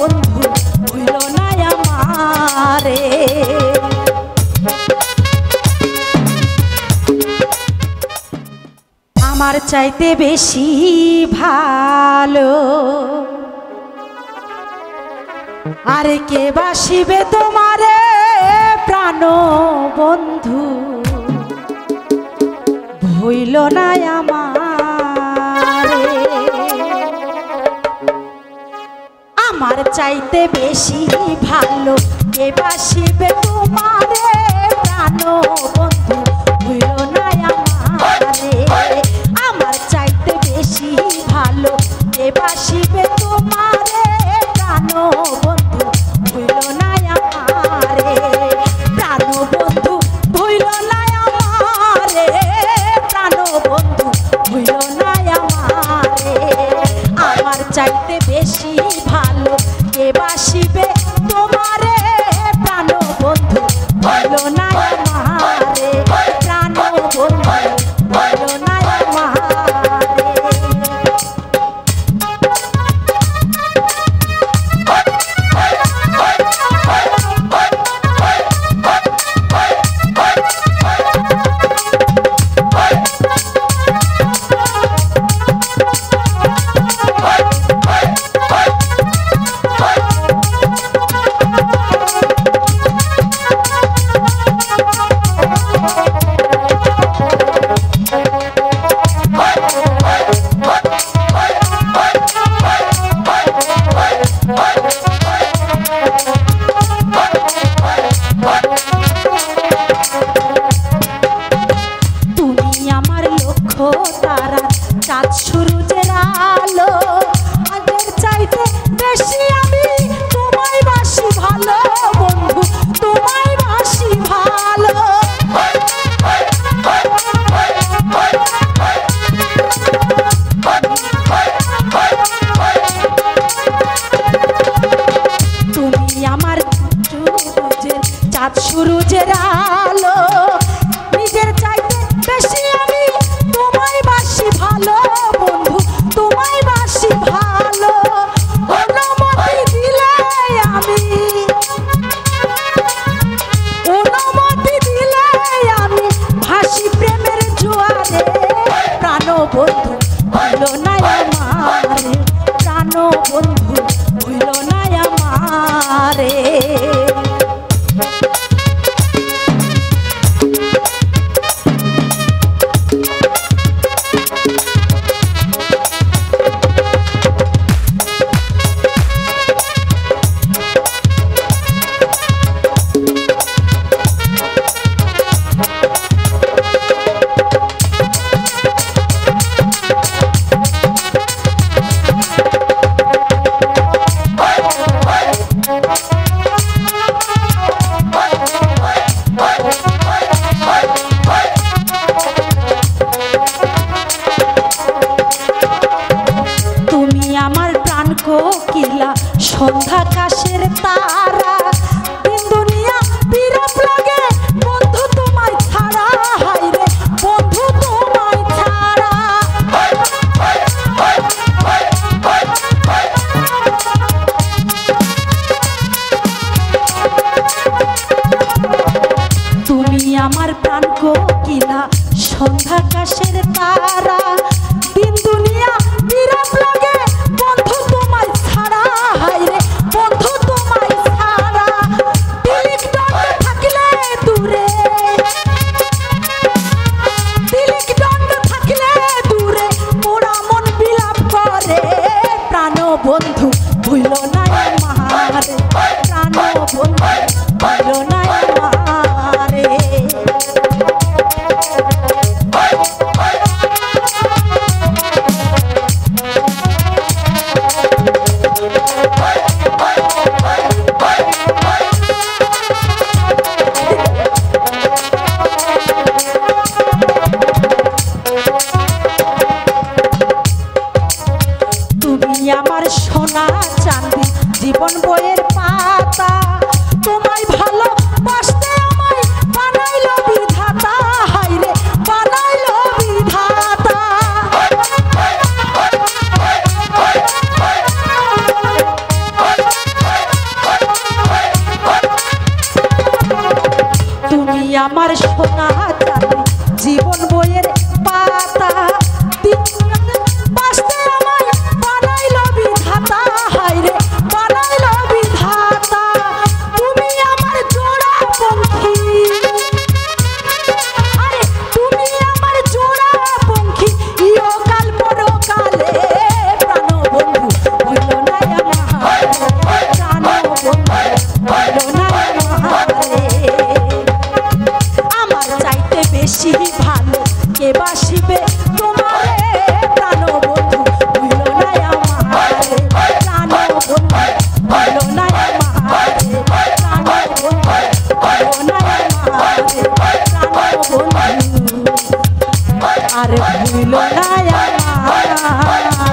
বন্ধু ভুলো না আমারে। আমার চাইতে বেশি ভালো আরে কে বাসিবে তোমারে প্রাণ বন্ধু ভুইল না আমারে। আমার চাইতে বেশি ভালো কে বাসিবে তোমারে প্রাণ বন্ধু ভুইল না আমারে। আমার চাইতে বেশি ভালো কে বাসিবে তোমারে প্রাণ বন্ধু ভুইল না আমারে। প্রাণ বন্ধু ভুইল না আমারে, প্রাণ বন্ধু ভুইল না আমারে। আমার চাইতে বেশি ভালো কে বাসিবে তোমারে প্রাণ বন্ধু ভুইল না আমারে। প্রাণ বন্ধু ভুইল না আমারে। তারা চাঁদ সূরজের আলো আগের চাইতে বেশি আমি তোমায় বাসি ভালো বন্ধু তোমায় বাসি ভালো। তুমি আমার সূরজের চাঁদ সূরজের আলো নিজের চাইতে বেশি আমি তোমায় বাসি ভালো বন্ধু তোমায় বাসি ভালো। অনুমতি দিলে আমি অনুমতি দিলে আমি ভাসি প্রেমের জোয়ারে প্রাণ বন্ধু ভুইল না আমারে। প্রাণ বন্ধু ভুইল না আমারে। কোকিলা সন্ধ্যা আকাশের তারা দিন দুনিয়া বিরপ লাগে বন্ধু তোমায় ছাড়া হায়রে বন্ধু তোমায় ছাড়া। তুমি আমার প্রাণ কোকিলা সন্ধ্যা আকাশের তারা দিন দুনিয়া বিরপ লাগে বন্ধু তোমায় ছাড়া হায়রে বন্ধু তোমায় ছাড়া। তিলিক দণ্ড থাকলে দূরে তিলিক দণ্ড থাকলে দূরে মোরা মন বিলাপ করে প্রাণ বন্ধু ভুইল না আমারে। প্রাণ বন্ধু ভুইল না আমারে। আমার সোনা চাঁদি জীবন বইয়ের পাতা তোমায় ভালো আমার সোনা চাঁদি জীবন বইয়ের পাতা বাঁচতে আমায় বানাইলো বিধাতা হায়রে বানাইলো বিধাতা তুমি আমার জোড়া পঙ্খী আরে তুমি আমার জোড়া পঙ্খী ইহকাল পরকালে প্রাণ বন্ধু হইল না আমার প্রাণ বন্ধু হইল না আমার চাইতে বেশি ভালো কে বাসিবে তোমারে প্রাণ বন্ধু হইল না আমারে প্রাণ বন্ধু হইল না আমারে প্রাণ বন্ধু হইল না আমারে প্রাণ বন্ধু আর হইল না আমারে।